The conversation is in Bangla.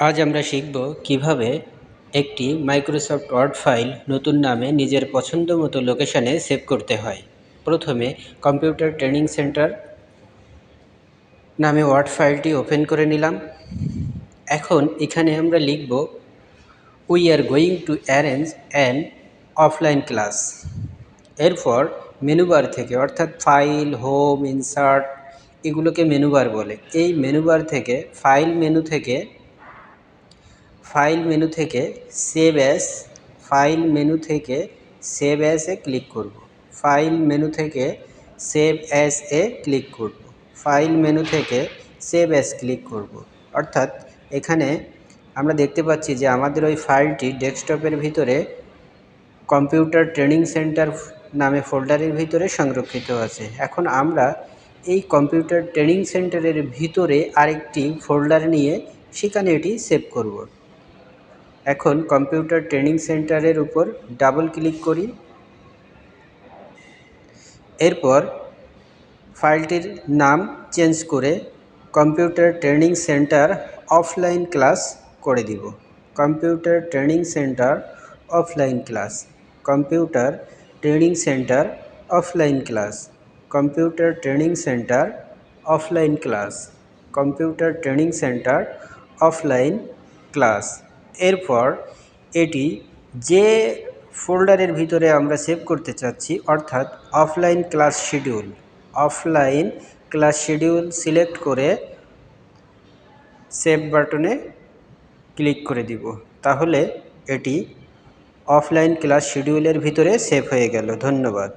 আজ আমরা শিখব কিভাবে একটি মাইক্রোসফট ওয়ার্ড ফাইল নতুন নামে নিজের পছন্দ মতো লোকেশানে সেভ করতে হয়। প্রথমে কম্পিউটার ট্রেনিং সেন্টার নামে ওয়ার্ড ফাইলটি ওপেন করে নিলাম। এখন এখানে আমরা লিখব we are going to arrange an offline class. এরপর মেনুবার থেকে অর্থাৎ ফাইল, হোম, ইনসার্ট এগুলোকে মেনুবার বলে। এই মেনুবার থেকে ফাইল মেনু থেকে সেভ অ্যাসে ক্লিক করব। ফাইল মেনু থেকে সেভ অ্যাসে ক্লিক করব। ফাইল মেনু থেকে সেভ অ্যাস ক্লিক করব। অর্থাৎ এখানে আমরা দেখতে পাচ্ছি যে আমাদের ওই ফাইলটি ডেস্কটপের ভিতরে কম্পিউটার ট্রেনিং সেন্টার নামে ফোল্ডারের ভিতরে সংরক্ষিত আছে। এখন আমরা এই কম্পিউটার ট্রেনিং সেন্টারের ভিতরে আরেকটি ফোল্ডার নিয়ে সেখানে এটি সেভ করব। এখন কম্পিউটার ট্রেনিং সেন্টারের উপর ডাবল ক্লিক করি। এরপর ফাইলটির নাম চেঞ্জ করে computer training centre offline class করে দিব। Computer training centre offline class, computer training centre offline class, computer training centre offline class, computer training centre offline class. এরপর এটি যে ফোল্ডারের ভিতরে আমরা সেভ করতে চাচ্ছি অর্থাৎ অফলাইন ক্লাস শিডিউল সিলেক্ট করে সেভ বাটনে ক্লিক করে দিব। তাহলে এটি অফলাইন ক্লাস শিডিউলের ভিতরে সেভ হয়ে গেল। ধন্যবাদ।